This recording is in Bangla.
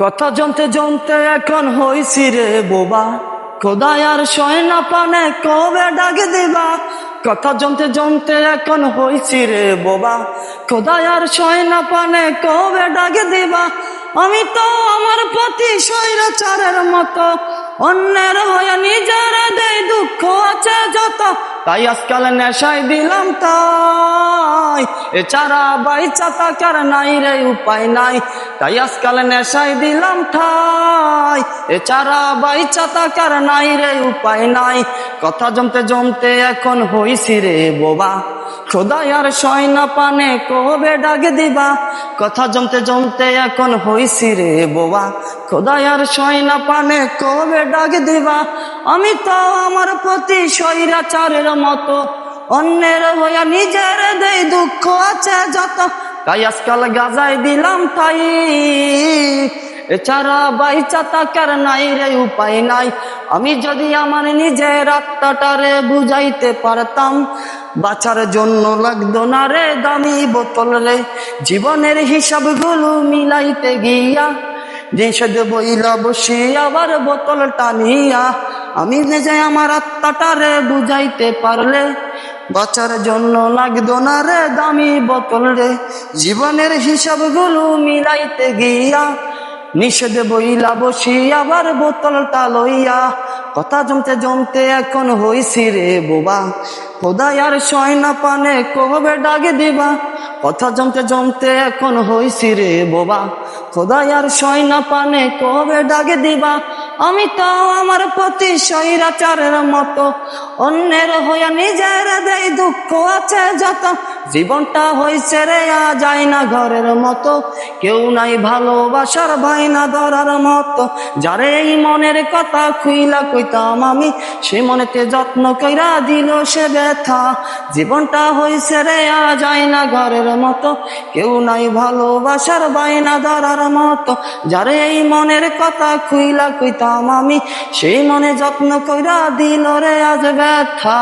কথা জমতে জমতে এখন হইছি রে বোবা, খোদায় আর সয় না পানে কবে ডাক দিবা। কথা জমতে জমতে এখন হইছি রে বোবা, খোদায় আর সয় না পানে কবে ডাক দিবা। আমি তো আমার প্রতি স্বৈরাচারের মতো, অন্যের হয়ে নিজের দেই দুঃখ আছে যত। তাই আজকাল নেশায় দিলাম তাই, এছাড়া বাইচা থাকার নাই রে উপায় নাই। তাই আজকাল নেশায় দিলাম ঠাই, এছাড়া বাইচা থাকার নাই রে উপায় নাই। কথা জমতে জমতে এখন হইছি রে বোবা, খোদায় আর সয় না পানে কবে ডাক দিবা। কথা জমতে জমতে এখন হইছি রে বোবা, খোদায় আর সয় না পানে কবে ডাক দিবা। আমি তো আমার প্রতি স্বৈরাচারের মতো, অন্যের হইয়া নিজের দেই দুঃখ আছে যত। তাই আজকাল গাজায় দিলাম তাই, এছাড়া বাইচা থাকার নাই রে উপায় নাই। আমি যদি আমার নিজের আত্মাটারে বুঝাইতে পারতাম, বাঁচার জন্য লাগতো না রে দামি বোতল রে। জীবনের হিসাবগুলো মিলাইতে গিয়া নিষেধ বইলা বসে আবার বোতল টানিয়া, আমি নিজে আমার আত্মাটারে বুঝাইতে পারলে, বাঁচার জন্য লাগতো না রে দামি বোতল রে। জীবনের হিসাবগুলো মিলাইতে গিয়া নিষেধ বইলা বসি আবার বোতলটা লইয়া। কথা জমতে জমতে এখন হইছি রে বোবা, খোদায় আর সয় না পানে কবে ডাক দিবা। কথা জমতে জমতে এখন হইছি রে বোবা, খোদায় আর সয় না পানে কবে ডাক দিবা। আমি তো আমার প্রতি স্বৈরাচারের মতো, অন্যের হইয়া নিজের দেই দুঃখ আছে যত। জীবনটা হইছে রে যায় না ঘরের মতো, কেউ নাই ভালোবাসার ভাইনা ধরার মতো। যারে এই মনের কথা খুইলা কইতাম আমি, সে মনেতে যত্ন কইরা দিল সে ব্যথা। জীবনটা হইছে রে যায় না ঘরের মতো, কেউ নাই ভালোবাসার ভাইনা ধরার মতো। যারে এই মনের কথা খুইলা কইতাম আমি, সেই মনে যত্ন কইরা দিল রে আজ ব্যথা।